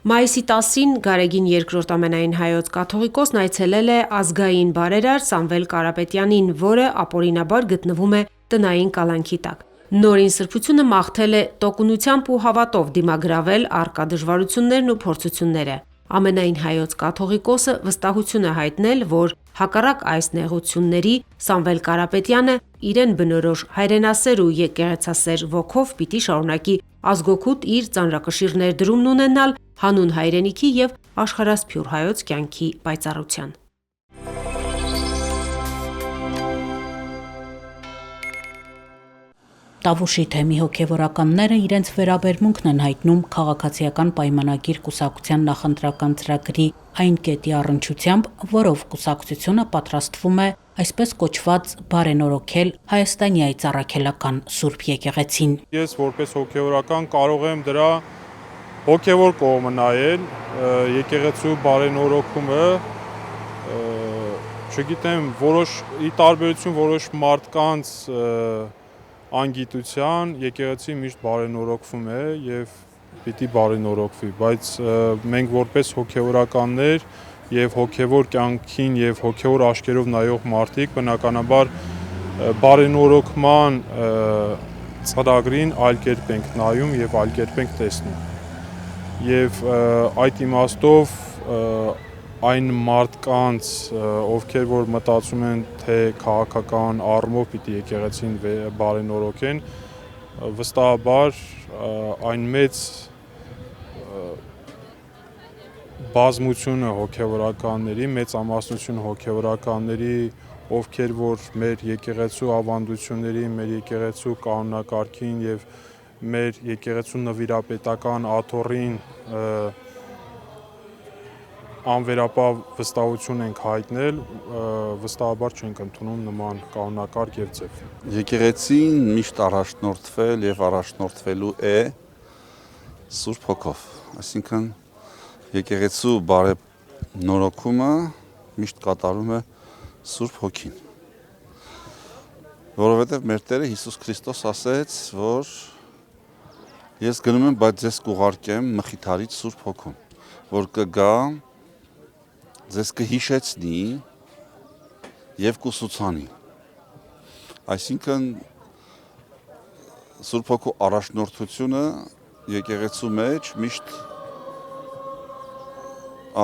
Մայիսի 10-ին Գարեգին II ամենայն հայոց կաթողիկոսն այցելել է ազգային բարերար Սամվել Կարապետյանին, որը ապօրինաբար գտնվում է տնային կալանքի տակ։ Նորին սրբությունը մաղթել է տոկունությամբ ու հավատով դիմագրավել առկա դժվարություններն ու փորձությունները։ Ամենայն հայոց կաթողիկոսը վստահություն է հայտնել, որ հակառակ այս նեղությունների, Սամվել Կարապետյանը իրեն բնորոշ հայրենասեր ու եկեղեցասեր ոգով պիտի շարունակի ազգօգուտ իր ծանրակշիռ ներդրումն ունենալ հանուն հայրենիքի և աշխարհասփյուռ հայոց կյանքի պայծառության։ Տավուշի թեմի հոգևորականները իրենց վերաբերմունքն են հայտնում քաղաքացիական պայմանագիր կուսակցության նախընտրական ծրագրի այն կետի առնչությամբ, որով կուսակցությունը պատրաստվում է այսպես կոչված բարենորոգել Հայաստանյայից առաքելական Սուրբ եկեղեցին։ Ես որպես հոգևորական կարող եմ դրա հոգևոր կողմը նայել, եկեղեցու բարենորոգումը, չգիտեմ, ի տարբերություն որոշ մարդկանց անգիտության, եկեղեցի միշտ բարենորոգվում է և պիտի բարենորոգվի, բայց մենք որպես հոգևորականներ և հոգևոր կյանքին և հոգևոր աչքերով նայող մարդիկ բնականաբար բարենորոգման ծրագրին այլ կերպ ենք նայում և այլ կերպ ենք տեսնում։ Եվ այդ իմաստով այն մարդկանց, ովքեր որ մտածում են, թե քաղաքական առումով պիտի եկեղեցին բարենորոգեն, վստահաբար այն մեծ բազմությունը հոգևորականների, մեծամասնությունը հոգևորականների, ովքեր որ մեր եկեղեցու ավանդությունների, մեր եկեղեցու կանոնակարգին և մեր եկեղեցու նվիրապետական աթոռին անվերապահ վստահություն ենք հայտնել, վստահաբար չենք ընդունում նման կանոնակարգ և ձև։ Եկեղեցին միշտ առաջնորդվել և առաջնորդվելու է Սուրբ Հոգով, այսինքն եկեղեցու բարենորոգումը միշտ կատարում է Սուրբ Հոգին, որովհետև մեր Տերը Հիսուս Քրիստոս ասեց, որ ես գնում եմ, բայց ձեզ կուղարկեմ Մխիթարիչ Սուրբ Հոգուն, որ կգա, ձեզ կհիշեցնի և կուսուցանի։ Այսինքն Սուրբ Հոգու առաջնորդությունը եկեղեցու մեջ միշտ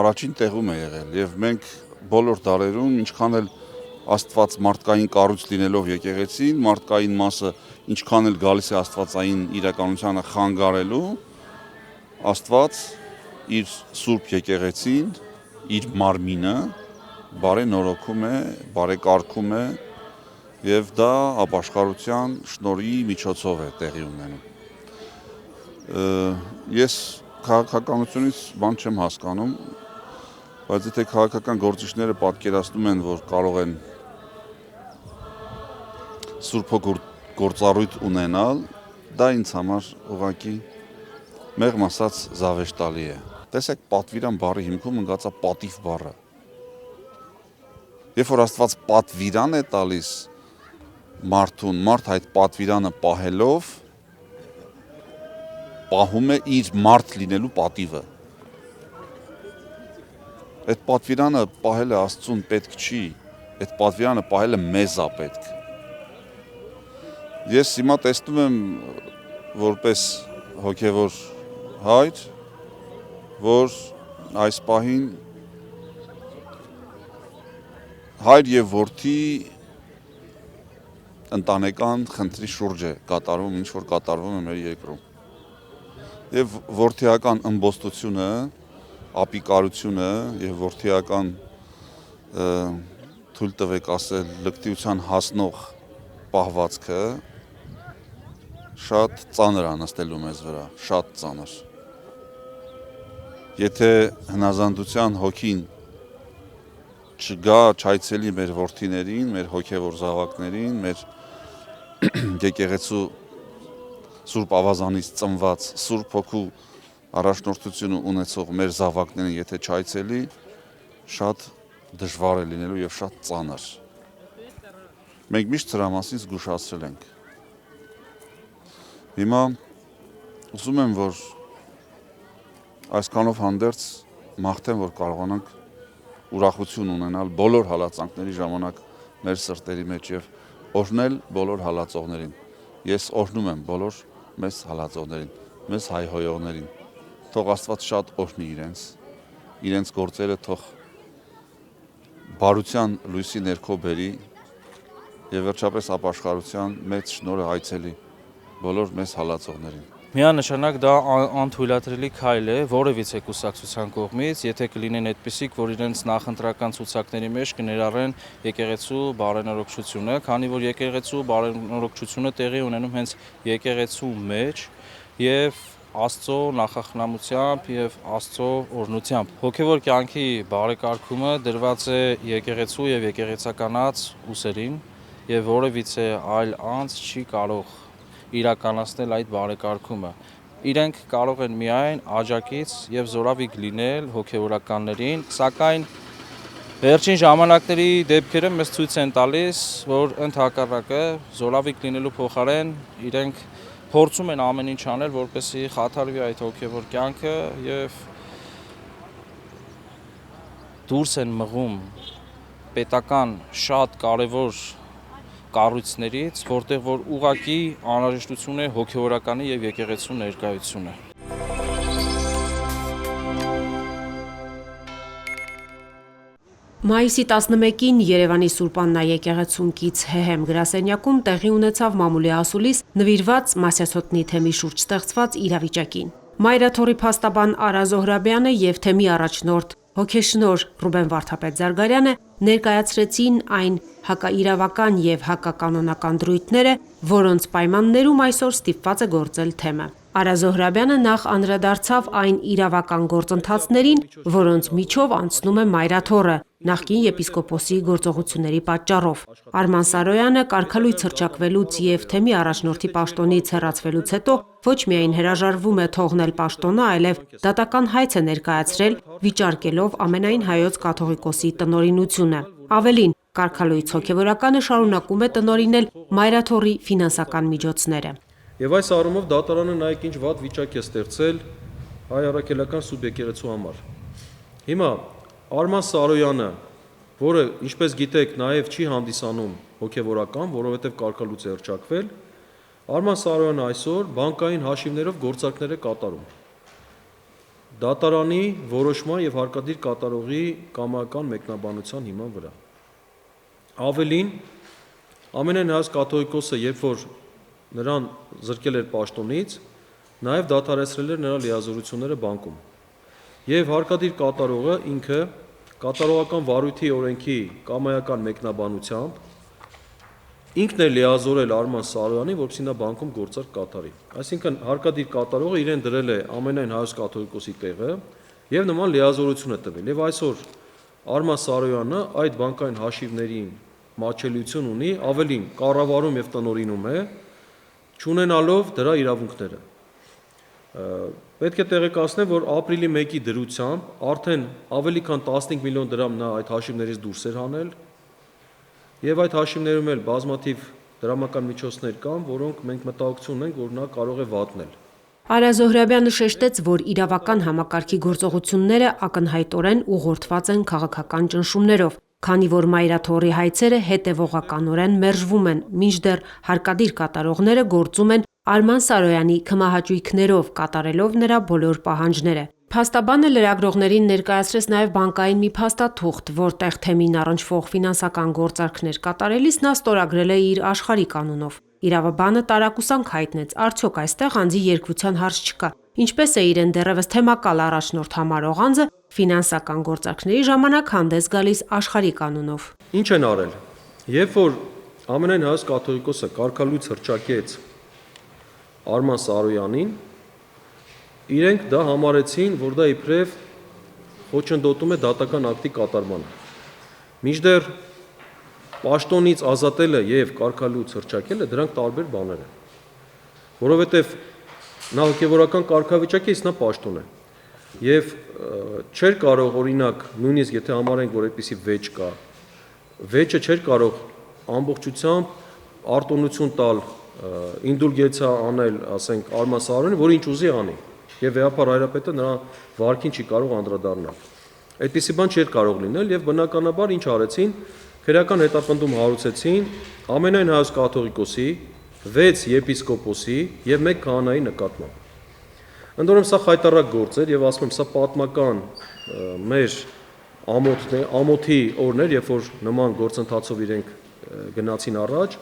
առաջին տեղում է եղել և մենք բոլոր դարերում, ինչքան էլ Աստված մարդկային կառույց լինելով եկեղեցին, մարդկային մասը ինչքան էլ գալիս է աստվածային իրականությանը խանգարելու, Աստված իր Սուրբ եկեղեցին, իր մարմինը բարենորոգում է, բարեկարգում է և դա ապաշխարության շնորհի միջոցով է տեղի ունենում։ Ես քաղաքականությունից բան չեմ հասկանում, բայց եթե քաղաքական գործիչները պատկերացնում են, որ կարող են Սուրբ Հոգու գործառույթ ունենալ, դա ինձ համար ուղղակի մեղմ ասած զավեշտալի է։ Տեսեք, պատվիրան բառի հիմքում ընկած է պատիվ բառը։ Երբ որ Աստված պատվիրան է տալիս մարդուն, մարդ այդ պատվիրանը պահելով, պահում է իր մարդ լինելու պատիվը։ Այդ պատվիրանը պահելը Աստծուն պետք չի, այդ պատվիրանը պահելը մեզ է պետք։ Ես հիմա տեսնում եմ որպես հոգևոր հայր, որ այս պահին հայր և որդի ընտանեկան խնդրի շուրջ է կատարվում, ինչ որ կատարվում է մեր երկրում։ Եվ որդիական ըմբոստությունը, ապիկարությունը և որդիական թույլ տվեք ասել լկտիության հասնող պահվածքը շատ ծանր է նստելու մեզ վրա, շատ ծանր։ Եթե հնազանդության հոգին չգա, չայցելի մեր որդիներին, մեր հոգևոր զավակներին, մեր եկեղեցու Սուրբ Ավազանից ծնված Սուրբ Հոգու առաջնորդությունը ունեցող մեր զավակներին, եթե չայցելի, շատ դժվար է լինելու և շատ ծանր։ Մենք միշտ սրա մասին զգուշացրել ենք։ Հիմա ուզում եմ, որ այսքանով հանդերձ մաղթեմ, որ կարողանանք ուրախություն ունենալ բոլոր հալածանքների ժամանակ մեր սրտերի մեջ եւ օրհնել բոլոր հալածողներին։ Ես օրհնում եմ բոլոր մեզ հալածողներին, մեզ հայհոյողներին։ Թող Աստված շատ օրհնի իրենց գործերը թող բարության լույսի ներքո բերի եւ վերջապես ապաշխարության մեծ շնորհը այցելի բոլոր մեզ հալածողներին։ Միանշանակ դա անթույլատրելի քայլ է որևիցե կուսակցության կողմից, եթե կլինեն այդպիսիք, որ իրենց նախընտրական ցուցակների մեջ կներառեն եկեղեցու բարենորոգչությունը, քանի որ եկեղեցու բարենորոգչությունը տեղի ունենում հենց եկեղեցու մեջ եւ Աստծո նախախնամությամբ եւ Աստծո օրհնությամբ։ Հոգեվոր կյանքի բարեկարգումը դրված է եկեղեցու եւ եկեղեցականաց ուսերին եւ որևիցե այլ անձ չի կարող իրականացնել այդ բարեկարգումը։ Իրենք կարող են միայն աջակից եւ զորավիգ լինել հոգեվորականներին, սակայն վերջին ժամանակների դեպքերը մեզ ցույց են տալիս, որ ընդհակառակը զորավիգ լինելու փոխարեն իրենք փորձում են ամեն ինչ անել, որպեսզի խաթարվի այդ հոգեվոր կյանքը եւ դուրս են մղում պետական շատ կարևոր կառույցներից, որտեղ որ ուղղակի անհրաժեշտություն է հոգեվորականի եւ եկեղեցու ներկայությունը։ Մայիսի 11-ին Երևանի Սուրբ Աննա եկեղեցուն կից ՀՀՄ գրասենյակում տեղի ունեցավ մամուլի ասուլիս նվիրված Մասյացոտնի թեմի շուրջ ստեղծված իրավիճակին։ Մայրաթորի փաստաբան Արա Զոհրաբյանը եւ թեմի առաջնորդ հոգեշնոր Ռուբեն Վարդապետ Զարգարյանը ներկայացրեցին այն հակաիրավական եւ հակականոնական դրույթները, որոնց պայմաններում այսօր ստիպված է գործել թեմը։ Արա Զոհրաբյանը նախ անդրադարձավ այն իրավական գործընթացներին, որոնց միջով անցնում է Մայրաթորը, նախկին եպիսկոպոսի գործողությունների պատճառով։ Արման Սարոյանը կարգալույց հռչակվելուց եւ թեմի առաջնորդի պաշտոնից հեռացվելուց հետո ոչ միայն հրաժարվում է թողնել պաշտոնը, այլև դատական հայց է ներկայացրել, վիճարկելով ամենայն հայոց կաթողիկոսի տնօրինությունը։ Ավելին, կարգալույց հոգեվորականը շարունակում է տնօրինել Մայրաթորի ֆինանսական միջոցները։ Եվ այս առումով դատարանը նայեք ինչ վատ վիճակ է ստեղծել հայ առաքելական սուրբ եկեղեցու համար։ Հիմա Արման Սարոյանը, որը ինչպես գիտեք նաև չի հանդիսանում հոգևորական, որովհետև կարգալույց է հռչակվել, Արման Սարոյանը այսօր բանկային հաշիվներով գործարքներ է կատարում։ Դատարանի որոշման եւ հարկադիր կատարողի կամայական մեկնաբանության հիման վրա։ Ավելին, ամենայն հայոց կաթողիկոսը, երբ որ նրան զրկել էր պաշտոնից, նաև դադարեցրել էր նրա լիազորությունները բանկում։ Եվ հարկադիր կատարողը ինքը կատարողական վարույթի օրենքի կամայական մեկնաբանությամբ ինքն է լիազորել Արման Սարոյանին, որպեսզի նա բանկում գործարք կատարի։ Այսինքն հարկադիր կատարողը իրեն դրել է ամենայն հայոց կաթողիկոսի տեղը եւ նման լիազորություն է տվել։ Եվ այսօր Արման Սարոյանը այդ բանկային հաշիվներին մատչելիություն ունի, ավելին կառավարում եւ տնօրինում է, չունենալով դրա իրավունքները։ Պետք է տեղեկացնեմ, որ ապրիլի 1-ի դրությամբ արդեն ավելի քան 15 միլիոն դրամ նա այդ հաշիվներից դուրս էր հանել եւ այդ հաշիվներում էլ բազմաթիվ դրամական միջոցներ կան, որոնք մենք մտահոգություն ունենք, որ նա կարող է վատնել։ Արա Զոհրաբյանը շեշտեց, որ իրավական համակարգի գործողությունները ակնհայտորեն ուղղորդված են քաղաքական ճնշումներով, քանի որ Մայրաթորի հայցերը հետևողականորեն մերժվում են, մինչդեռ հարկադիր կատարողները գործում են Արման Սարոյանի քմահաճույքներով, կատարելով նրա բոլոր պահանջները։ Փաստաբանը լրագրողներին ներկայացրեց նաև բանկային մի փաստաթուղթ, որտեղ թեմին առնչվող ֆինանսական գործարքներ կատարելիս նա ստորագրել է իր աշխարհիկ անունով։ Իրավաբանը տարակուսանք հայտնեց, արդյոք այստեղ անձի երկրության հարց չկա, ինչպես է իրեն դեռևս թեմակալ առաջնորդ համարող անձը ֆինանսական գործարքների ժամանակ հանդես գալիս աշխարհիկ անունով։ Ինչ են արել։ Երբ որ ամենայն հայոց կաթողիկոսը կարգալույց հռչակեց Արման Սարոյանին, իրենք դա համարեցին, որ դա իբրև խոչընդոտում է դատական ակտի կատարմանը։ Մինչդեռ պաշտոնից ազատելը եւ կարգալույց հռչակելը դրանք տարբեր բաներ են։ Որովհետեւ նա հոգեվորական կարգավիճակի իսկ նա պաշտոն է։ Եվ չէր կարող օրինակ, նույնիսկ եթե համարենք, որ այդպիսի վեճ կա, վեճը չէր կարող ամբողջությամբ արտոնություն տալ, ինդուլգենցիա անել, ասենք Արման Սարոյանին, որ ինչ ուզի անի։ եւ վեհապար հայրապետը նրա վարքին չի կարող անդրադառնալ։ Այդպիսի բան չէր կարող լինել եւ բնականաբար ինչ արեցին, քրեական հետապնդում հարուցեցին ամենայն հայոց կաթողիկոսի, 6 եպիսկոպոսի եւ 1 քահանայի նկատմամբ։ Ընդորում սա խայտառակ գործ էր եւ ասում եմ, սա պատմական մեր ամոթի օրներ, երբ որ նման գործընթացով իրենք գնացին առաջ։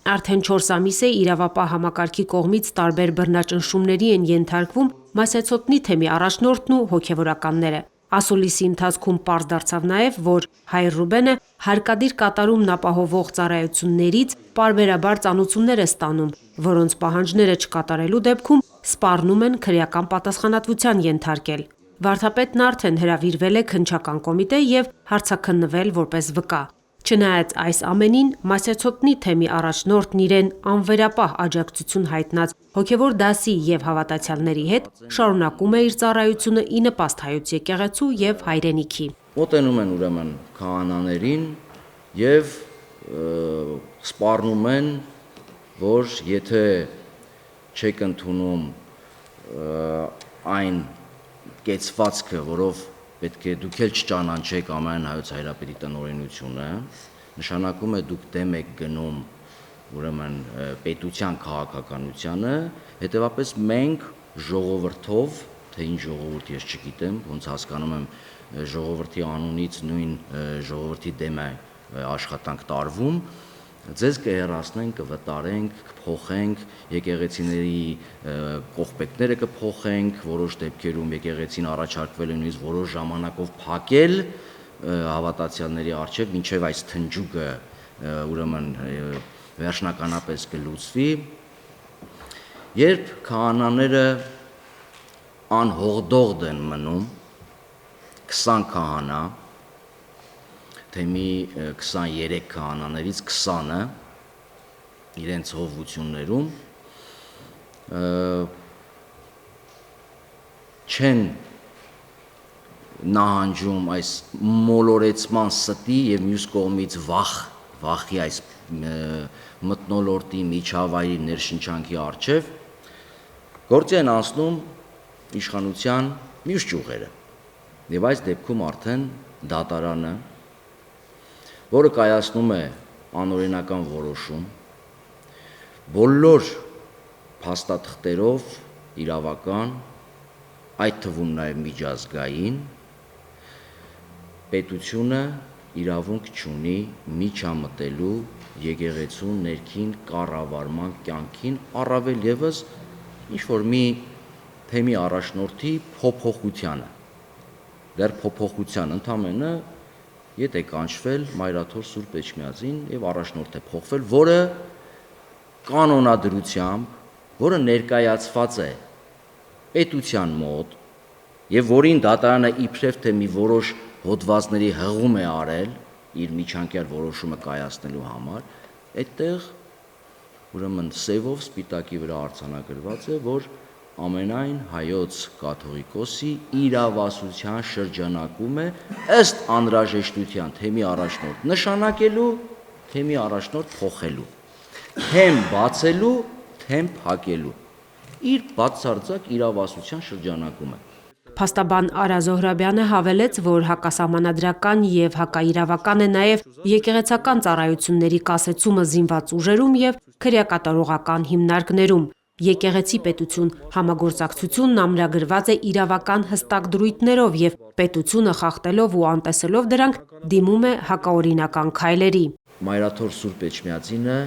Արդեն 4 ամիս է իրավապահ համակարգի կողմից տարբեր բռնաճնշումների են ենթարկվում Մասյացոտնի թեմի առաջնորդն ու հոգևորականները։ Ասուլիսի ընթացքում պարզ դարձավ նաև, որ հայր Ռուբենը հարկադիր կատարումն ապահովող ծառայություններից պարբերաբար ծանուցումներ է ստանում, որոնց պահանջները չկատարելու դեպքում սպառնում են քրեական պատասխանատվության ենթարկել։ Վարդապետն արդեն հրավիրվել է քննչական կոմիտե եւ հարցաքննվել որպես վկա։ Չնայած այս ամենին, Մասյացոտնի թեմի առաջնորդն իրեն անվերապահ աջակցություն հայտնած հոգևոր դասի եւ հավատացյալների հետ շարունակում է իր ծառայությունը ի նպաստ հայոց եկեղեցու եւ հայրենիքի։ Մոտենում են ուրեմն քահանաներին եւ սպառնում են, որ եթե չեք ընդունում այն կեցվածքը, որով պետք է դուք էլ չճանաչեք ամեն հայոց հայրապետի տնօրենությունը, նշանակում է դուք դեմ եք գնում ուրեմն պետության քաղաքականությանը, հետևաբար մենք ժողովրդով, թե ինչ ժողովուրդ ես չգիտեմ, ոնց հասկանում եմ ժողովրդի անունից նույն ժողովրդի դեմ է աշխատանք տարվում, ձեզ կհեռացնենք, կվտարենք, կփոխենք, եկեղեցիների կողպեքները կփոխենք, որոշ դեպքերում եկեղեցին առաջարկվել է նույնիսկ որոշ ժամանակով փակել հավատացյալների առջև, մինչև այս թնջուկը ուրեմն վերջնականապես կլուծվի, երբ քահանաները անհողդողդ են մնում, 20 քահանա, թեմի 23 քահանաներից 20-ը իրենց հովություններում չեն նահանջում այս մոլորեցման ստի եւ մյուս կողմից վախի այս մթնոլորտի միջավայրի ներշնչանքի առջև գործի են անցնում իշխանության մյուս ճյուղերը եւ այս դեպքում արդեն դատարանը, որը կայացնում է անօրինական որոշում, բոլոր փաստաթղթերով իրավական, այդ թվում նաև միջազգային, պետությունը իրավունք չունի միջամտելու եկեղեցու ներքին կառավարման կյանքին, առավել ևս ինչ-որ մի թեմի առաջնորդի փոփոխությանը, դեռ փոփոխության ընդամենը ետ է կանչվել Մայրաթոր Սուրբ Էջմիածին եւ առաջնորդ է փոխվել, որը կանոնադրությամբ, որը ներկայացված է պետության մոտ եւ որին դատարանը իբրև թե մի որոշ հոդվածների հղում է արել իր միջանկյալ որոշումը կայացնելու համար, այդտեղ ուրեմն սևով սպիտակի վրա արձանագրված է, որ ամենայն հայոց կաթողիկոսի իրավասության շրջանակում է ըստ անհրաժեշտության թեմի առաջնորդ նշանակելու, թեմի առաջնորդ փոխելու, թեմ բացելու, թեմ փակելու, իր բացարձակ իրավասության շրջանակում է։ Փաստաբան Արա Զոհրաբյանը հավելեց, որ հակասահմանադրական եւ հակաիրավական է նաեւ եկեղեցական ծառայությունների կասեցումը զինված ուժերում եւ քրեակատարողական հիմնարկներում։ Եկեղեցի պետություն համագործակցությունն ամրագրված է իրավական հստակ դրույթներով եւ պետությունը խախտելով ու անտեսելով դրանք դիմում է հակաօրինական քայլերի։ Մայրաթոր Սուրբ Էջմիածինը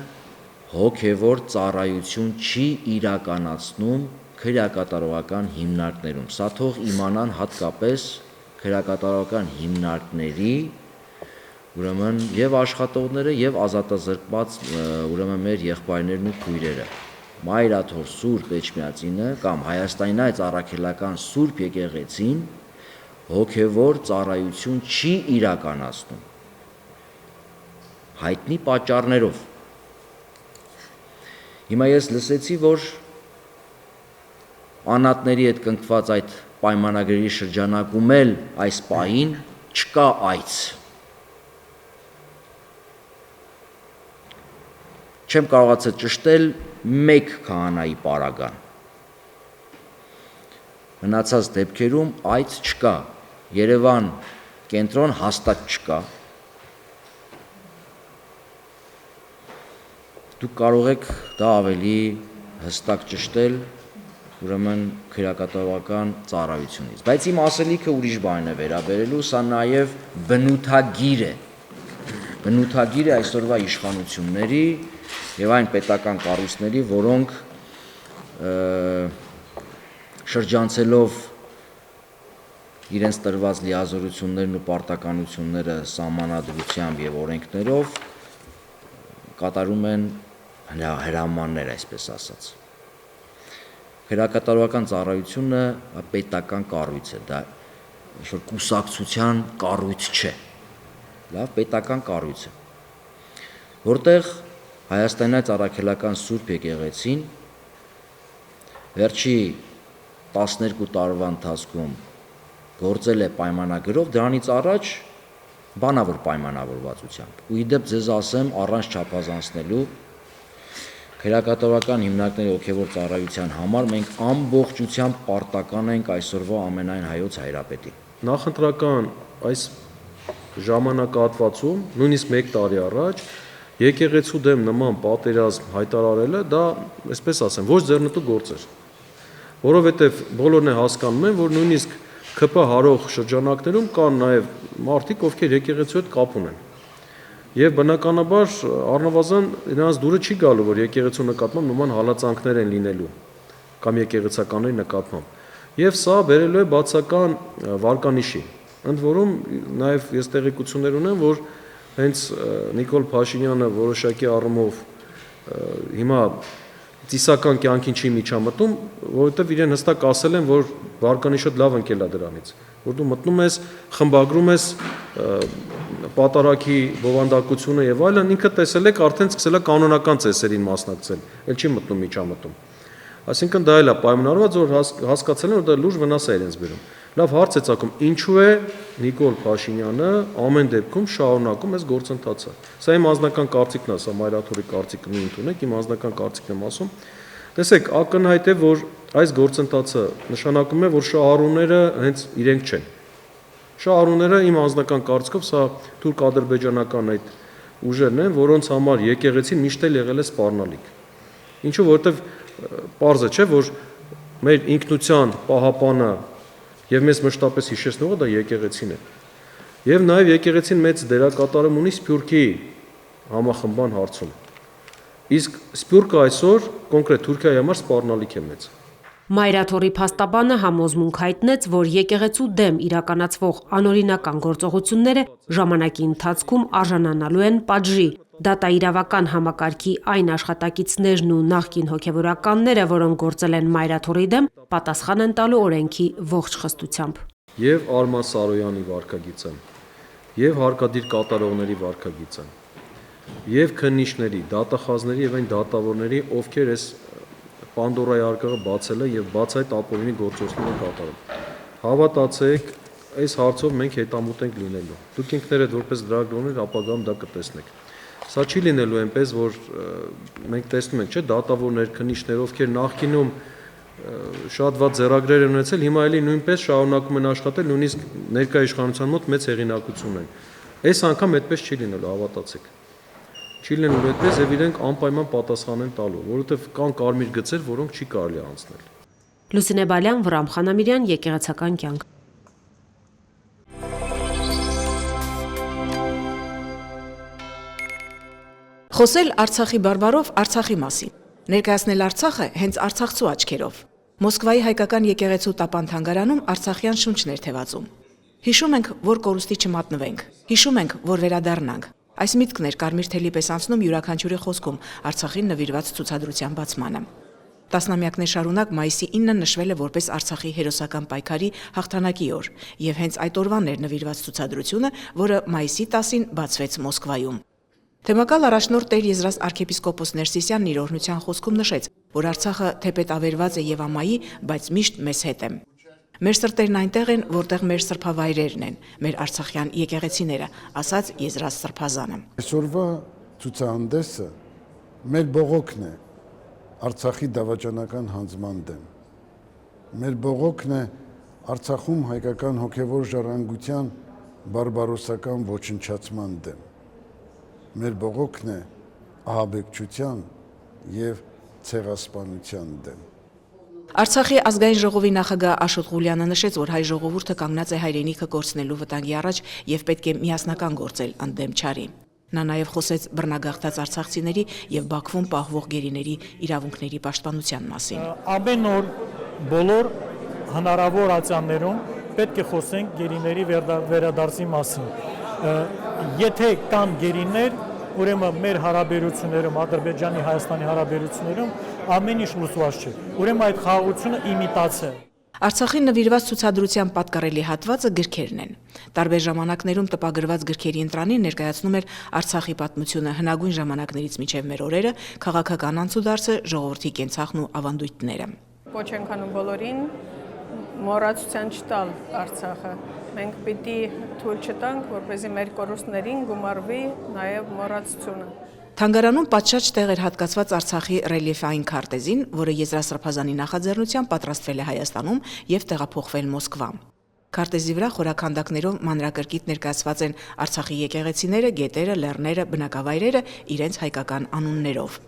հոգևոր ծառայություն չի իրականացնում քրեակատարողական հիմնարկներում։ Սա թող իմանան հատկապես քրեակատարողական հիմնարկների ուրեմն եւ աշխատողները եւ ազատազրկված ուրեմն մեր եղբայրներն ու քույրերը։ Մայրաթոր Սուրբ Էջմիածինը կամ Հայաստանի այս առաքելական Սուրբ եկեղեցին հոգևոր ծառայություն չի իրականացնում հայտնի պատճառներով։ Հիմա ես լսեցի, որ անատների հետ կնքված այդ պայմանագրերի շրջանակում էլ այս պահին չկա այց։ Չեմ կարողացել ճշտել մեկ քահանայի պարագան։ Մնացած դեպքերում այց չկա, Երևան կենտրոն հաստատ չկա։ Դուք կարող եք դա ավելի հստակ ճշտել, ուրեմն քրեակատարողական ծառայությունից։ Բայց իմ ասելիքը ուրիշ բան է վերաբերելու, սա նաև բնութագիր է։ Բնութագիր է այսօրվա իշխանությունների եւ այն պետական կառույցների, որոնք շրջանցելով իրենց տրված լիազորություններն ու պարտականությունները սահմանադրությամբ եւ օրենքներով կատարում են հրամաններ, այսպես ասած։ Քրեակատարողական ծառայությունը պետական կառույց է, դա ինչ-որ կուսակցության կառույց չէ։ Լավ, պետական կառույց է, որտեղ Հայաստանյան Առաքելական Սուրբ Եկեղեցին վերջի 12 տարվա ընթացքում գործել է պայմանագրով, դրանից առաջ բանավոր պայմանավորվածությամբ։ Ու իդեպ ձեզ ասեմ, առանց չափազանցնելու, քրեակատարողական հիմնարկների հոգևոր ծառայության համար մենք ամբողջությամբ պարտական ենք այսօրվա ամենայն հայոց հայրապետի։ Նախընտրական այս ժամանակահատվածում, նույնիսկ 1 տարի առաջ, եկեղեցու դեմ նման պատերազմ հայտարարելը դա, այսպես ասեմ, ոչ ձեռնտու գործ էր, որովհետև բոլորն է հասկանում են, որ նույնիսկ ԿՊ հարող շրջանակներում կան նաև մարդիկ, ովքեր եկեղեցու հետ կապ ունեն։ Եվ բնականաբար առնվազն նրանց դուրը չի գալու, որ եկեղեցու նկատմամբ նման հալածանքներ են լինելու կամ եկեղեցականների նկատմամբ։ Եվ սա բերելու է բացական վարկանիշի։ Ընդ որում նաև ես տեղեկություններ ունեմ, որ հենց Նիկոլ Փաշինյանը որոշակի առումով հիմա ծիսական կյանքին չի միջամտում, որովհետև իրեն հստակ ասել են, որ վարկանիշը լավ ընկել է դրանից, որ դու մտնում ես, խմբագրում ես պատարագի բովանդակությունը եւ այլն, ինքը տեսել եք արդեն սկսել է կանոնական ծեսերին մասնակցել, ել չի մտնում միջամտում։ Այսինքն դա էլ է պայմանավորված, որ հասկացել են, որ դա լուրջ վնաս է իրենց բերում։ Լավ հարց է ցակում, ինչու է Նիկոլ Փաշինյանը ամեն դեպքում շարունակում այս գործընթացը։ Սա իմ անձնական կարծիքն է, սա Մայրաթորի կարծիքը մի ընդունեք, իմ անձնական կարծիքն եմ ասում։ Տեսեք, ակնհայտ է, որ այս գործընթացը նշանակում է, որ շահառուները հենց իրենք չեն։ Շահառուները իմ անձնական կարծիքով սա թուրք-ադրբեջանական այդ ուժերն են, որոնց համար եկեղեցին միշտ էլ եղել է սպառնալիք։ Ինչու, որովհետև պարզ է, չէ, որ մեր ինքնության պահապանը եւ մեզ մշտապես հիշեցնողը դա եկեղեցին է։ Եվ նաեւ եկեղեցին մեծ դերակատարում ունի Սփյուռքի համախմբան հարցում։ Իսկ Սփյուռքը այսօր կոնկրետ Թուրքիայի համար սպառնալիք է մեծ։ Մայրաթորի փաստաբանը համոզմունք հայտնեց, որ եկեղեցու դեմ իրականացվող անօրինական գործողությունները ժամանակի ընթացքում արժանանալու են պատժի։ Դատաիրավական համակարգի այն աշխատակիցներն ու նախկին հոգևորականները, որոնք գործել են Մայրաթորի դեմ, պատասխան են տալու օրենքի ողջ խստությամբ։ Եվ Արման Սարոյանի վարքագիծը, եւ հարկադիր կատարողների վարքագիծը, եւ քննիչների, դատախազների եւ այն դատավորների, ովքեր այս Պանդորայի արկղը բացել է եւ բաց այդ ապօրինի գործողությունները կատարել։ Հավատացեք, այս հարցով մենք հետամուտ ենք լինելու։ Դուք ինքներդ որպես լրագրողներ ապագայում դա կտեսնեք։ Սա չի լինելու այնպես, որ մենք տեսնում ենք, չէ, դատավորներ, քննիչներ, ովքեր նախկինում շատ վատ ձեռագրեր են ունեցել, հիմա էլի նույնպես շարունակում են աշխատել, նույնիսկ ներկայ իշխանության մոտ մեծ հեղինակություն են։ Այս անգամ այդպես չի լինելու, հավատացեք։ Չի լինելու այդպես եւ իրենք անպայման պատասխան են տալու, որովհետեւ կան կարմիր գծեր, որոնք չի կարելի անցնել։ Լուսինե Բալյան, Վրամ Խանամիրյան, Եկեղեցական կյանք։ Խոսել Արցախի բարբարով Արցախի մասին, ներկայացնել Արցախը հենց արցախցու աչքերով։ Մոսկվայի հայկական եկեղեցու տապան թանգարանում արցախյան շունչն էր թևածում։ Հիշում ենք, որ կորուստի չմատնվենք, հիշում ենք, որ վերադառնանք։ Այս միտքն էր կարմիր թելի պես անցնում յուրաքանչյուրի խոսքում Արցախին նվիրված ցուցադրության բացմանը։ Տասնամյակներ շարունակ մայիսի 9-ը նշվել է որպես Արցախի հերոսական պայքարի հաղթանակի օր, եւ հենց այդ օրվան էր նվիրված ցուցադրությունը, որը մայիսի 10-ին բացվեց Մոսկվայում։ Թեմակալ առաջնորդ Տեր Եզրած arczepiskopos Ներսիսյանն իր օրհնության խոսքում նշեց, որ Արցախը թեպետ ավերված է եւ ամայի, բայց միշտ մեզ հետ է։ Մեր սրտերն այնտեղ են, որտեղ մեր սրբավայրերն են, մեր արցախյան եկեղեցիները, ասաց Եզրած Սրբազանը։ Այսօրվա ցուցահանդեսը մեր բողոքն է Արցախի դավաճանական հանձնման դեմ։ Մեր բողոքն է Արցախում հայկական հոգևոր ժառանգության բարբարոսական ոչնչացման դեմ։ Մեր բողոքն է ահաբեկչության եւ ցեղասպանության դեմ։ Արցախի ազգային ժողովի նախագահ Աշոտ Ղուլյանը նշեց, որ հայ ժողովուրդը կանգնած է հայրենիքը կորցնելու վտանգի առաջ եւ պետք է միասնական գործել ընդդեմ չարի։ Նա նաև խոսեց բռնագաղթած արցախցիների եւ Բաքվում պահվող գերիների իրավունքների պաշտպանության մասին։ Ամեն օր բոլոր հնարավոր ացիաներում պետք է խոսենք գերիների վերադարձի մասին։ Եթե կան գերիներ, ուրեմն մեր հարաբերություններում, Ադրբեջանի Հայաստանի հարաբերություններում ամեն ինչ լուծված չէ։ Ուրեմն այդ խաղաղությունը իմիտացիա է։ Արցախին նվիրված ցուցադրության պատկառելի հատվածը գրքերն են։ Տարբեր ժամանակներում տպագրված գրքերի ընտրանին ներկայացնում էր Արցախի պատմությունը հնագույն ժամանակներից մինչև մեր օրերը, քաղաքական անցուդարձը, ժողովրդի կենցաղն ու ավանդույթները։ Կոչ ենք անում բոլորին մոռացության չտալ Արցախը։ Մենք պիտի թույլ չտանք, որպեսզի մեր կորուստներին գումարվի նաև մոռացությունը։ Թանգարանում պատշաճ տեղ էր հատկացված Արցախի ռելիեֆային քարտեզին, որը Եզրասրբազանի նախաձեռնությամբ պատրաստվել է Հայաստանում եւ տեղափոխվել Մոսկվա։ Քարտեզի վրա խորաքանդակներով մանրակրկիտ ներկայացված են Արցախի եկեղեցիները, գետերը, լեռները, բնակավայրերը իրենց հայկական անուններով։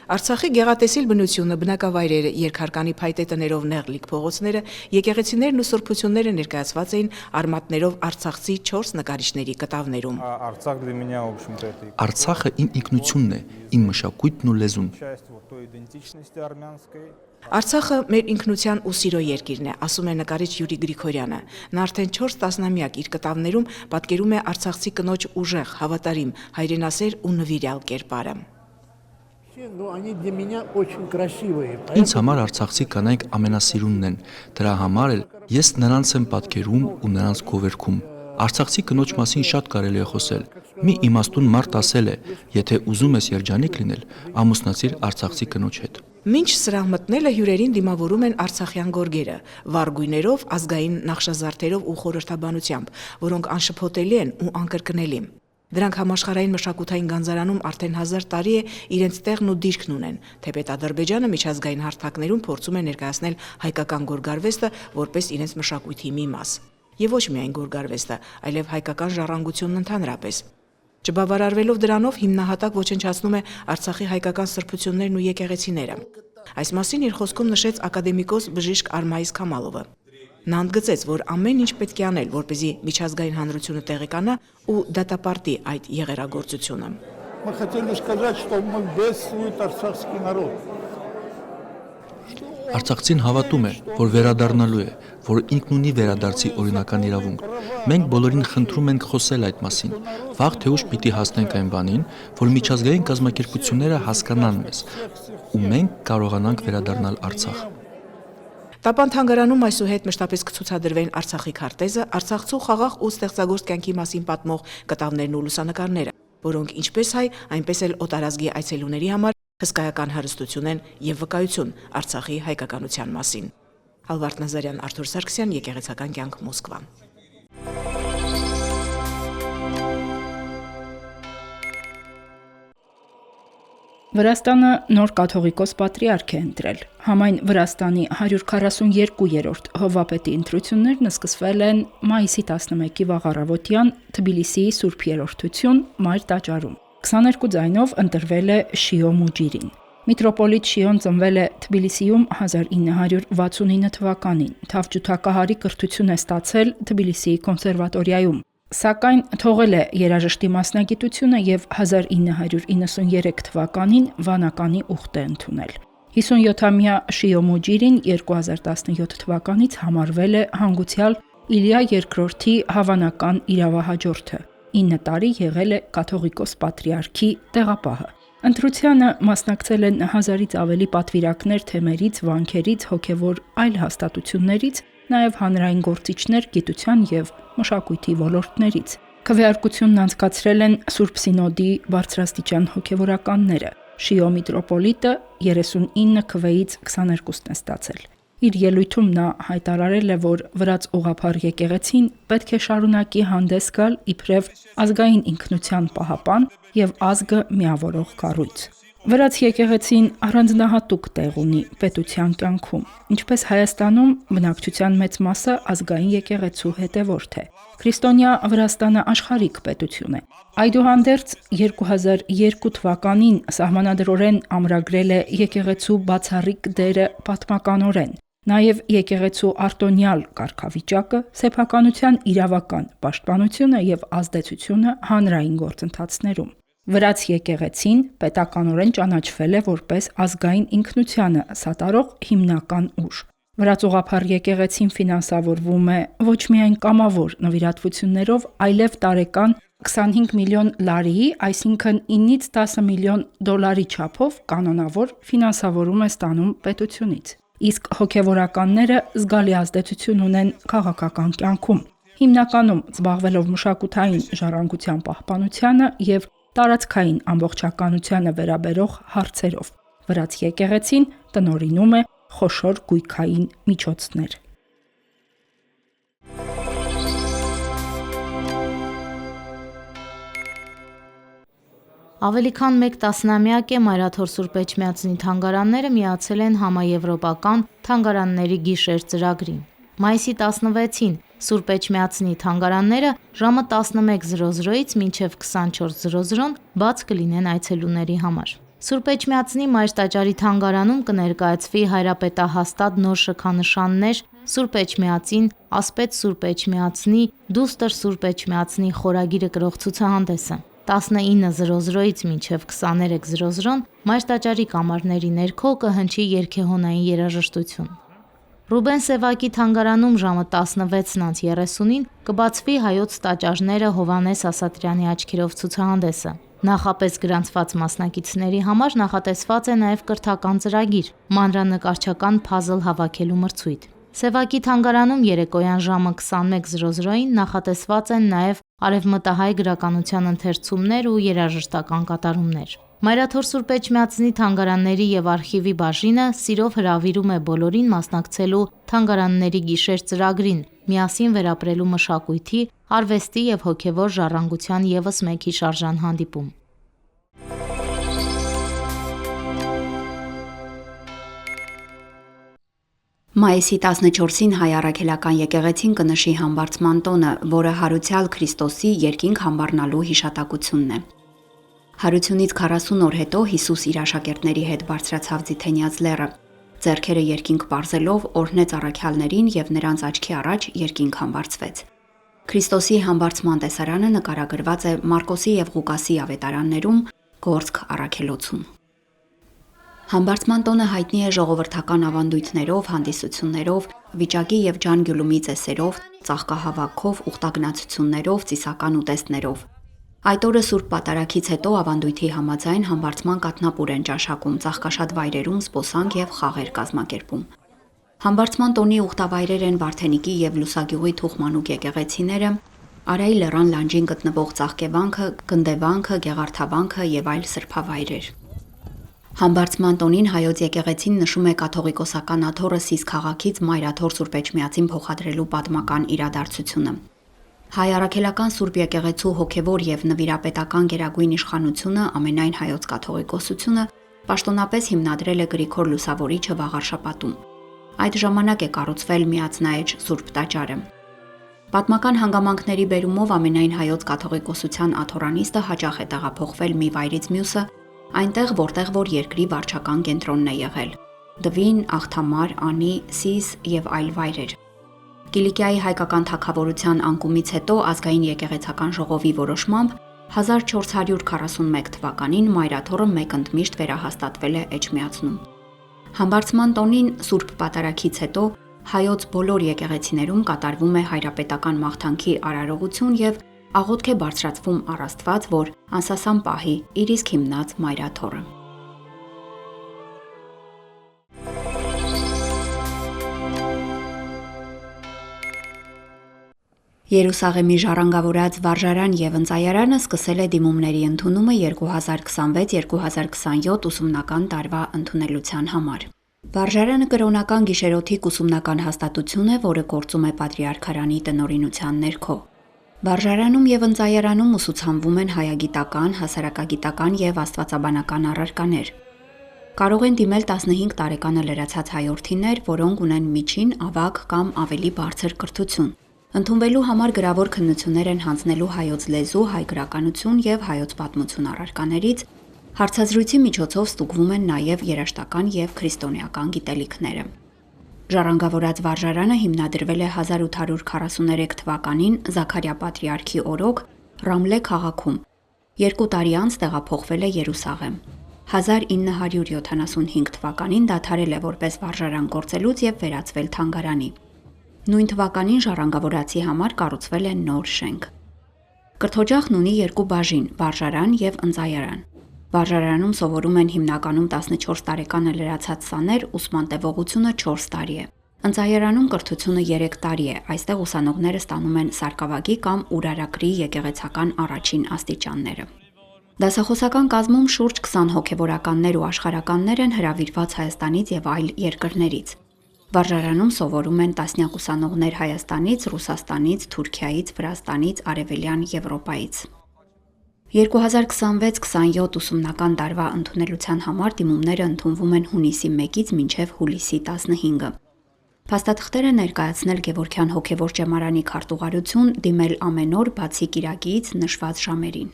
Արցախի գեղատեսիլ բնությունը, բնակավայրերը, երկհարկանի փայտե տներով նեղլիկ փողոցները, եկեղեցիներն ու սրբությունները ներկայացված էին արմատներով արցախցի 4 նկարիչների կտավներում։ Արցախը իմ ինքնությունն է, իմ մշակույթն ու լեզուն։ Արցախը մեր ինքնության ու սիրո երկիրն է, ասում է նկարիչ Յուրի Գրիգորյանը։ Նա արդեն 4 տասնամյակ իր կտավներում պատկերում է արցախցի կնոջ ուժեղ, հավատարիմ, հայրենասեր ու նվիրյալ կերպարը։ Ինձ համար արցախցի կանայք ամենասիրունն են, դրա համար էլ ես նրանց եմ պատկերում ու նրանց գովերքում։ Արցախցի կնոջ մասին շատ կարելի է խոսել։ Մի իմաստուն մարդ ասել է, եթե ուզում ես երջանիկ լինել, ամուսնացիր արցախցի կնոջ հետ։ Մինչ սրահ մտնելը հյուրերին դիմավորում են արցախյան գորգերը, վառ գույներով, ազգային նախշազարդերով ու խորհրդաբանությամբ, որոնք անշփոթելի են ու անկրկնելի։ Դրանք համաշխարհային մշակութային գանձարանում արդեն 1000 տարի է իրենց տեղն ու դիրքն ունեն, թեպետ Ադրբեջանը միջազգային հարթակներում փորձում է ներկայացնել հայկական գորգարվեստը որպես իրենց մշակույթի մի մաս։ Եվ ոչ միայն գորգարվեստը, այլև հայկական ժառանգությունն ընդհանրապես։ Չբավարարվելով դրանով հիմնահատակ ոչնչացնում է Արցախի հայկական սրբություններն ու եկեղեցիները։ Այս մասին իր խոսքում նշեց ակադեմիկոս բժիշկ Արմայիս Քամալովը։ Նա ընդգծեց, որ ամեն ինչ պետք է անել, որպեսզի միջազգային հանրությունը տեղեկանա ու դատապարտի այդ եղերագործությունը։ Արցախցին հավատում է, որ վերադառնալու է, որ ինքն ունի վերադարձի օրինական իրավունք։ Մենք բոլորին խնդրում ենք խոսել այդ մասին։ Վաղ թե ուշ պիտի հասնենք այն բանին, որ միջազգային կազմակերպությունները հասկանան մեզ, ու մենք կարողանանք վերադառնալ Արցախ։ Տապան թանգարանում այսուհետ մշտապես կցուցադրվեն Արցախի քարտեզը, Արցախցու խաղաղ ու ստեղծագործ կյանքի մասին պատմող կտավներն ու լուսանկարները, որոնք ինչպես հայ, այնպես էլ օտարազգի այցելուների համար հսկայական հարստություն են եւ վկայություն Արցախի հայկականության մասին։ Ալվարդ Նազարյան, Արթուր Սարգսյան, Եկեղեցական կյանք, Մոսկվա։ Վրաստանը նոր կաթողիկոս պատրիարք է ընտրել։ Համայն Վրաստանի 142-րդ հովվապետի ընտրություններն սկսվել են մայիսի 11-ի վաղ առավոտյան Թբիլիսիի Սուրբ Երրորդություն Մայր տաճարում։ 22 ձայնով ընտրվել է Շիո Մուջիրին։ Միտրոպոլիտ Շիոն ծնվել է Թբիլիսիում 1969 թվականին։ Թավջութակահարի կրթություն է ստացել Թբիլիսիի կոնսերվատորիայում։ Սակայն թողել է երաժշտի մասնագիտությունը եւ 1993 թվականին վանականի ուխտ է ընդունել։ 57-ամյա Շիո Մուջիրին 2017 թվականից համարվել է հանգուցյալ Իլիա II-ի հավանական իրավահաջորդը։ 9 տարի եղել է կաթողիկոս պատրիարքի տեղապահը։ Ընտրությանը մասնակցել են 1000-ից ավելի պատվիրակներ թեմերից, վանքերից, հոգևոր այլ հաստատություններից, նաև հանրային գործիչներ գիտության եւ մշակույթի ոլորտներից։ Քվեարկությունն անցկացրել են Սուրբ Սինոդի բարձրաստիճան հոգևորականները։ Շիո միտրոպոլիտը 39 քվեից 22-ն է ստացել։ Իր ելույթում նա հայտարարել է, որ վրաց ուղղափառ եկեղեցին պետք է շարունակի հանդես գալ իբրև ազգային ինքնության պահապան եւ ազգը միավորող կառույց։ Վրաց եկեղեցին առանձնահատուկ տեղ ունի պետության կյանքում, ինչպես Հայաստանում բնակչության մեծ մասը ազգային եկեղեցու հետևորդ է։ Քրիստոնյա Վրաստանը աշխարհիկ պետություն է։ Այդուհանդերձ 2002 թվականին սահմանադրորեն ամրագրել է եկեղեցու բացառիկ դերը պատմականորեն, նաև եկեղեցու արտոնյալ կարգավիճակը, սեփականության իրավական պաշտպանությունը եւ ազդեցությունը հանրային գործընթացներում։ Վրաց եկեղեցին պետականորեն ճանաչվել է որպես ազգային ինքնությանը սատարող հիմնական ուժ։ Վրաց ուղղափառ եկեղեցին ֆինանսավորվում է ոչ միայն կամավոր նվիրատվություններով, այլև տարեկան 25 միլիոն լարիի, այսինքն 9-ից 10 միլիոն դոլարի չափով կանոնավոր ֆինանսավորում է ստանում պետությունից։ Իսկ հոգևորականները զգալի ազդեցություն ունեն քաղաքական կյանքում, հիմնականում զբաղվելով մշակութային ժառանգության պահպանությանը եւ տարածքային ամբողջականությանը վերաբերող հարցերով։ Վրաց եկեղեցին տնօրինում է խոշոր գույքային միջոցներ։ Ավելի քան 1 տասնամյակ է Մայրաթոր Սուրբ Էջմիածնի թանգարանները միացել են համաեվրոպական թանգարանների գիշեր ծրագրին։ Մայիսի 16-ին Սուրբ Էջմիածնի թանգարանները ժամը 11:00-ից մինչև 24:00 բաց կլինեն այցելուների համար։ Սուրբ Էջմիածնի Մայր տաճարի թանգարանում կներկայացվի հայրապետահաստատ նոր շքանշաններ, Սուրբ Էջմիածին, Ասպետ Սուրբ Էջմիածնի, Դուստր Սուրբ Էջմիածնի խորագիրը կրող ցուցահանդեսը։ 19:00-ից մինչև 23:00 Մայր տաճարի կամարների ներքո կհնչի երգեհոնային երաժշտություն։ Ռուբեն Սևակի թանգարանում ժամը 16:30-ին կբացվի հայոց տաճարները Հովհաննես Ասատրյանի աչքերով ցուցահանդեսը։ Նախապես գրանցված մասնակիցների համար նախատեսված է նաև կրթական ծրագիր՝ մանրանկարչական փազլ հավաքելու մրցույթ։ Սևակի թանգարանում երեկոյան ժամը 21:00-ին նախատեսված են նաև արևմտահայ գրականության ընթերցումներ ու երաժշտական կատարումներ։ Մայրաթոր Սուրբ Էջմիածնի թանգարանների եւ արխիվի բաժինը սիրով հրավիրում է բոլորին մասնակցելու թանգարանների գիշեր ծրագրին, միասին վերապրելու մշակույթի, արվեստի եւ հոգեվոր ժառանգության եւս մեկ հիշարժան հանդիպում։ Մայիսի 14-ին հայ առաքելական եկեղեցին կնշի համբարձման տոնը, որը հարուցյալ Քրիստոսի երկինք համբառնալու հիշատակությունն է։ Հարությունից 40 օր հետո Հիսուս իր աշակերտների հետ բարձրացավ Ձիթենյաց լեռը, ձեռքերը երկինք պարզելով օրհնեց առաքյալներին եւ նրանց աչքի առաջ երկինք համբարձվեց։ Քրիստոսի համբարձման տեսարանը նկարագրված է Մարկոսի եւ Ղուկասի ավետարաններում, Գործք առաքելոցում։ Համբարձման տոնը հայտնի է ժողովրդական ավանդույթներով, հանդիսություններով, վիճակի եւ ջան-գյուլումի ծեսերով, ծաղկահավաքով, ուխտագնացություններով, ծիսական ուտեստներով։ Այդ օրը Սուրբ Պատարագից հետո ավանդույթի համաձայն համբարձման կաթնապուր են ճաշակում, ծաղկաշատ վայրերում սպոսանք եւ խաղեր կազմակերպում։ Համբարձման տոնի ուխտավայրեր են Վարդենիկի եւ Լուսագյուղի Թուխմանուկ եկեղեցիները, Արայի լեռան լանջին գտնվող Ծաղկևանքը, Գնդեվանքը, Գեղարդավանքը եւ այլ սրբավայրեր։ Համբարձման տոնին հայոց եկեղեցին նշում է կաթողիկոսական աթոռը Սիս քաղաքից Մայրաթոր Սուրբ Էջմիածին փոխադրելու պատմական իրադարձությունը։ Հայ առաքելական Սուրբ եկեղեցու հոգևոր եւ նվիրապետական գերագույն իշխանությունը ամենայն հայոց կաթողիկոսությունը պաշտոնապես հիմնադրել է Գրիգոր Լուսավորիչը Վաղարշապատում։ Այդ ժամանակ է կառուցվել Միածնաեջ Սուրբ տաճարը։ Պատմական հանգամանքների բերումով ամենայն հայոց կաթողիկոսության աթոռանիստը հաճախ է տեղափոխվել մի վայրից մյուսը, այնտեղ որտեղ որ երկրի վարչական կենտրոնն է եղել։ Դվին, Աղթամար, Անի, Սիս եւ այլ վայրեր։ Կիլիկիայի հայկական թագավորության անկումից հետո ազգային եկեղեցական ժողովի որոշմամբ 1441 թվականին Մայրաթոռը մեկընդմիշտ վերահաստատվել է Էջմիածնում։ Համբարձման տոնին Սուրբ Պատարագից հետո հայոց բոլոր եկեղեցիներում կատարվում է հայրապետական մաղթանքի արարողություն եւ աղոթք է բարձրացվում առ Աստված, որ անսասան պահի իր իսկ հիմնած Մայրաթոռը։ Երուսաղեմի ժառանգավորած վարժարան եւ ընծայարանը սկսել է դիմումների ընդունումը 2026-2027 ուսումնական տարվա ընդունելության համար։ Վարժարանը կրոնական գիշերօթիկ ուսումնական հաստատություն է, որը գործում է Պատրիարքարանի տնօրինության ներքո։ Վարժարանում եւ ընծայարանում ուսուցանվում են հայագիտական, հասարակագիտական եւ աստվածաբանական առարկաներ։ Կարող են դիմել 15 տարեկանը լրացած հայորդիներ, որոնք ունեն միջին, ավագ կամ ավելի բարձր կրթություն։ Ընդունվելու համար գրավոր քննություններ են հանձնելու հայոց լեզու, հայ գրականություն եւ հայոց պատմություն առարկաներից, հարցազրույցի միջոցով ստուգվում են նաեւ երաժշտական եւ քրիստոնեական գիտելիքները։ Ժառանգավորած վարժարանը հիմնադրվել է 1843 թվականին Զաքարիա Պատրիարքի օրոք Ռամլե քաղաքում։ 2 տարի անց տեղափոխվել է Երուսաղեմ։ 1975 թվականին դադարել է որպես վարժարան գործելուց եւ վերածվել թանգարանի։ Նույն թվականին ժառանգավորացի համար կառուցվել է նոր շենք։ Կրթօջախն ունի 2 բաժին՝ վարժարան եւ ընծայարան։ Վարժարանում սովորում են հիմնականում 14 տարեկանը լրացած սաներ, ուսման տևողությունը 4 տարի է։ Ընծայարանում կրթությունը 3 տարի է, այստեղ ուսանողները ստանում են սարկավագի կամ ուրարակրի եկեղեցական առաջին աստիճանները։ Դասախոսական կազմում շուրջ 20 հոգևորականներ ու աշխարհականներ են հրավիրված Հայաստանից եւ այլ երկրներից։ Վարժարանում սովորում են տասնյակ ուսանողներ Հայաստանից, Ռուսաստանից, Թուրքիայից, Վրաստանից, Արևելյան Եվրոպայից։ 2026-27 ուսումնական տարվա ընդունելության համար դիմումները ընդունվում են հունիսի 1-ից մինչև հուլիսի 15-ը։ Փաստաթղթերը ներկայացնել Գևորգյան հոգևոր ճեմարանի քարտուղարություն, դիմել ամեն օր բացի կիրակից նշված ժամերին։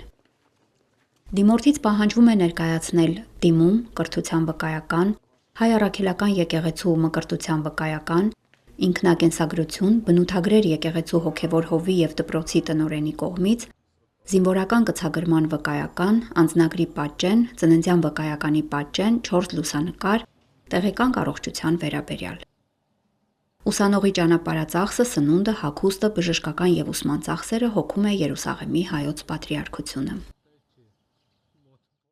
Դիմորդից պահանջվում է ներկայացնել դիմում, կրթության վկայական, հայ առաքելական եկեղեցու մկրտության վկայական, ինքնակենսագրություն, բնութագրեր եկեղեցու հոգևոր հովի եւ դպրոցի տնօրենի կողմից, զինվորական կցագրման վկայական, անձնագրի պատճեն, ծննդյան վկայականի պատճեն, 4 լուսանկար, տեղեկան առողջության վերաբերյալ։ Ուսանողի ճանապարհածախսը, սնունդը, հագուստը, բժշկական եւ ուսման ծախսերը հոգում է Երուսաղեմի հայոց պատրիարքությունը։